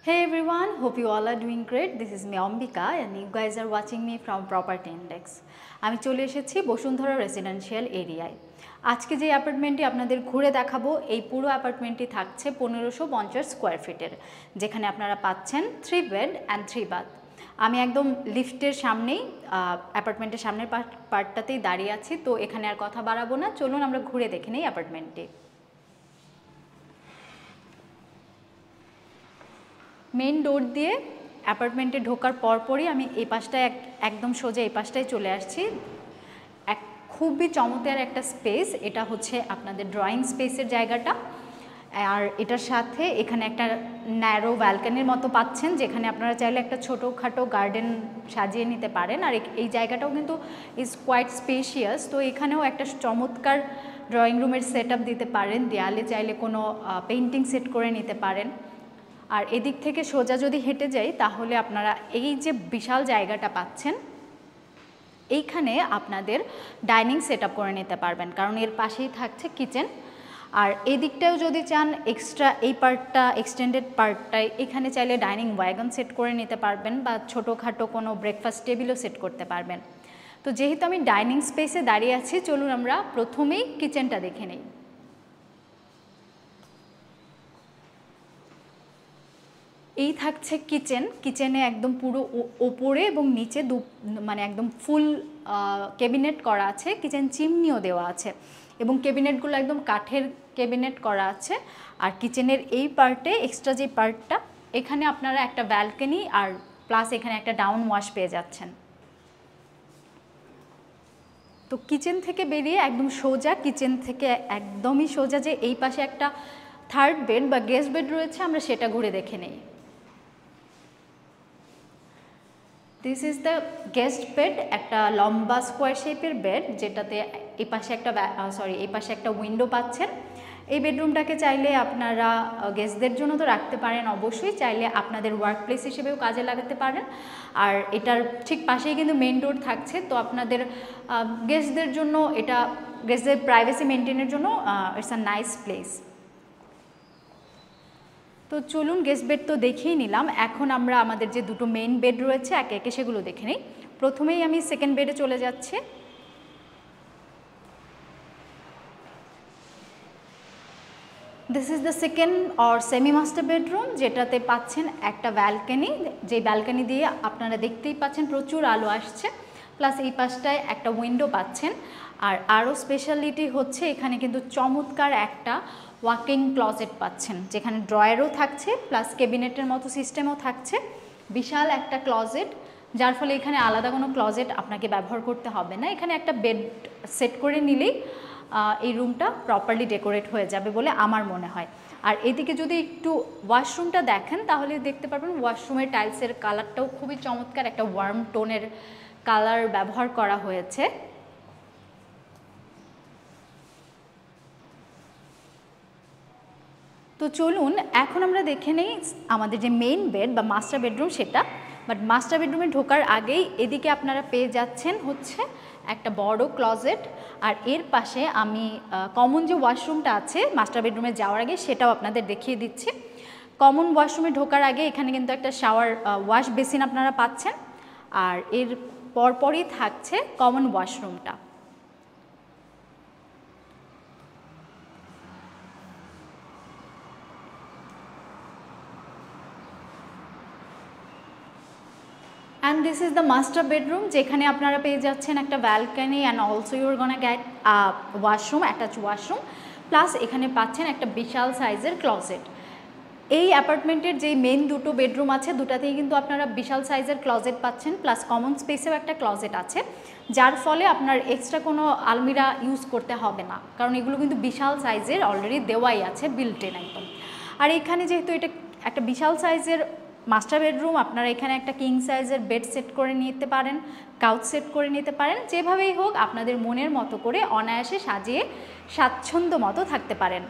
Hey everyone, hope you all are doing great. This is me Ambika and you guys are watching me from Property Index. আমি চলে এসেছি Bashundhara residential এরিয়ায়। আজকে যে অ্যাপার্টমেন্টটি আপনাদের ঘুরে দেখাবো এই পুরো অ্যাপার্টমেন্টটি থাকছে 1550 স্কোয়ার ফিটের, যেখানে আপনারা পাচ্ছেন 3 বেড অ্যান্ড 3 বাথ। আমি একদম লিফটের সামনেই অ্যাপার্টমেন্টের সামনের পার্টটাতেই দাঁড়িয়ে আছি, তো এখানে আর কথা বাড়াবো না, চলুন আমরা ঘুরে দেখে নিই অ্যাপার্টমেন্টটি। মেইন ডোর দিয়ে অ্যাপার্টমেন্টে ঢোকার পরপরই আমি এই পাশটায় একদম সোজা এই পাশটায় চলে আসছি। খুবই চমৎকার একটা স্পেস, এটা হচ্ছে আপনাদের ড্রয়িং স্পেসের জায়গাটা। আর এটার সাথে এখানে একটা ন্যারো ব্যালকনির মতো পাচ্ছেন, যেখানে আপনারা চাইলে একটা ছোটোখাটো গার্ডেন সাজিয়ে নিতে পারেন। আর এই জায়গাটাও কিন্তু ইজ কোয়াইট স্পেশিয়াস, তো এখানেও একটা চমৎকার ড্রয়িং রুমের সেট আপ দিতে পারেন। দেয়ালে চাইলে কোনো পেইন্টিং সেট করে নিতে পারেন। আর এদিক থেকে সোজা যদি হেঁটে যাই তাহলে আপনারা এই যে বিশাল জায়গাটা পাচ্ছেন, এইখানে আপনাদের ডাইনিং সেট আপ করে নিতে পারবেন, কারণ এর পাশেই থাকছে কিচেন। আর এই দিকটাও যদি চান এক্সট্রা এই পার্টটা এক্সটেন্ডেড পার্টটায় এখানে চাইলে ডাইনিং ওয়াগন সেট করে নিতে পারবেন বা ছোটোখাটো কোনো ব্রেকফাস্ট টেবিলও সেট করতে পারবেন। তো যেহেতু আমি ডাইনিং স্পেসে দাঁড়িয়ে আছি, চলুন আমরা প্রথমেই কিচেনটা দেখে নিই। এই থাকছে কিচেনে একদম পুরো ওপরে এবং নিচে মানে একদম ফুল ক্যাবিনেট করা আছে, কিচেন চিমনিও দেওয়া আছে এবং ক্যাবিনেটগুলো একদম কাঠের ক্যাবিনেট করা আছে। আর কিচেনের এই পার্টে এক্সট্রা যে পার্টটা, এখানে আপনারা একটা ব্যালকনি আর প্লাস এখানে একটা ডাউন ওয়াশ পেয়ে যাচ্ছেন। তো কিচেন থেকে বেরিয়ে একদম সোজা, কিচেন থেকে একদমই সোজা যে এই পাশে একটা থার্ড বেড বা গেস্ট বেড রয়েছে, আমরা সেটা ঘুরে দেখে নেই। This is the guest bed, একটা লম্বা স্কোয়ার শেপের বেড, যেটাতে এই পাশে একটা উইন্ডো পাচ্ছেন। এই বেডরুমটাকে চাইলে আপনারা গেস্টদের জন্য তো রাখতে পারেন, অবশ্যই চাইলে আপনাদের ওয়ার্ক প্লেস হিসেবেও কাজে লাগাতে পারেন। আর এটার ঠিক পাশেই কিন্তু মেইন ডোর থাকছে, তো আপনাদের গেস্টদের জন্য এটা গেস্টদের প্রাইভেসি মেনটেনের জন্য ইটস আ নাইস প্লেস। তো চলুন, গেস্ট বেড তো দেখেই নিলাম, এখন আমরা আমাদের যে দুটো মেইন বেড রয়েছে একে একে সেগুলো দেখে নিই। প্রথমেই আমি সেকেন্ড বেডে চলে যাচ্ছি। This is the second or semi master bedroom, যেটাতে পাচ্ছেন একটা ব্যালকনি, যে ব্যালকনি দিয়ে আপনারা দেখতেই পাচ্ছেন প্রচুর আলো আসছে, প্লাস এই পাশটায় একটা উইন্ডো পাচ্ছেন। আর আরও স্পেশালিটি হচ্ছে এখানে কিন্তু চমৎকার একটা ওয়াকিং ক্লজেট পাচ্ছেন, যেখানে ড্রয়ারও থাকছে প্লাস ক্যাবিনেটের মতো সিস্টেমও থাকছে। বিশাল একটা ক্লজেট, যার ফলে এখানে আলাদা কোনো ক্লজেট আপনাকে ব্যবহার করতে হবে না। এখানে একটা বেড সেট করে নিলেই এই রুমটা প্রপারলি ডেকোরেট হয়ে যাবে বলে আমার মনে হয়। আর এদিকে যদি একটু ওয়াশরুমটা দেখেন তাহলে দেখতে পারবেন ওয়াশরুমের টাইলসের কালারটাও খুবই চমৎকার, একটা ওয়ার্ম টোনের কালার ব্যবহার করা হয়েছে। তো চলুন এখন আমরা দেখে নেই আমাদের যে মেইন বেড বা মাস্টার বেডরুম সেটা। বাট মাস্টার বেডরুমে ঢোকার আগেই এদিকে আপনারা পেয়ে যাচ্ছেন হচ্ছে একটা বড় ক্লজেট, আর এর পাশে আমি কমন যে ওয়াশরুমটা আছে মাস্টার বেডরুমে যাওয়ার আগে সেটাও আপনাদের দেখিয়ে দিচ্ছি। কমন ওয়াশরুমে ঢোকার আগে এখানে কিন্তু একটা শাওয়ার ওয়াশ বেসিন আপনারা পাচ্ছেন, আর এর পরপরই থাকছে কমন ওয়াশরুমটা। And this is the master bedroom, যেখানে আপনারা পেয়ে যাচ্ছেন একটা balcony and also your gonna get washroom, attach washroom, plus এখানে পাচ্ছেন একটা বিশাল সাইজের ক্লজেট। এই অ্যাপার্টমেন্টের যে মেন দুটো বেডরুম আছে দুটাতেই কিন্তু আপনারা বিশাল সাইজের ক্লজেট পাচ্ছেন, প্লাস কমন স্পেসেও একটা ক্লজেট আছে, যার ফলে আপনার এক্সট্রা কোনো আলমিরা ইউজ করতে হবে না, কারণ এগুলো কিন্তু বিশাল সাইজের অলরেডি দেওয়াই আছে বিল্ট ইন একদম। আর এখানে যেহেতু এটা একটা বিশাল সাইজের মাস্টার বেডরুম, আপনারা এখানে একটা কিং সাইজের বেড সেট করে নিতে পারেন, কাউচ সেট করে নিতে পারেন, যেভাবেই হোক আপনাদের মনের মতো করে অনায়াসে সাজিয়ে স্বাচ্ছন্দ্য মতো থাকতে পারেন।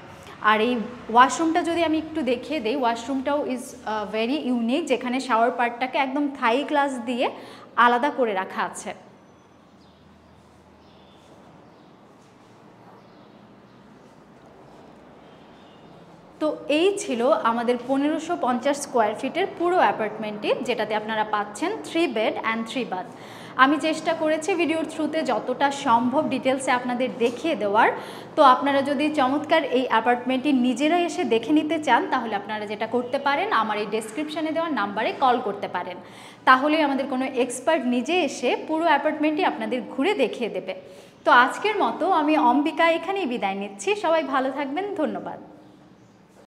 আর এই ওয়াশরুমটা যদি আমি একটু দেখিয়ে দিই, ওয়াশরুমটাও ইজ ভেরি ইউনিক, যেখানে শাওয়ার পার্টটাকে একদম থাই গ্লাস দিয়ে আলাদা করে রাখা আছে। তো তো এই ছিল আমাদের 1550 স্কোয়ার ফিটের পুরো অ্যাপার্টমেন্টটি, যেটাতে আপনারা পাচ্ছেন 3 বেড অ্যান্ড 3 বাথ। আমি চেষ্টা করেছি ভিডিওর থ্রুতে যতটা সম্ভব ডিটেলসে আপনাদের দেখিয়ে দেওয়ার। তো আপনারা যদি চমৎকার এই অ্যাপার্টমেন্টটি নিজেরা এসে দেখে নিতে চান, তাহলে আপনারা যেটা করতে পারেন, আমার এই ডেসক্রিপশানে দেওয়া নাম্বারে কল করতে পারেন। তাহলে আমাদের কোনো এক্সপার্ট নিজে এসে পুরো অ্যাপার্টমেন্টটি আপনাদের ঘুরে দেখিয়ে দেবে। তো আজকের মতো আমি অম্বিকা এখানেই বিদায় নিচ্ছি। সবাই ভালো থাকবেন, ধন্যবাদ।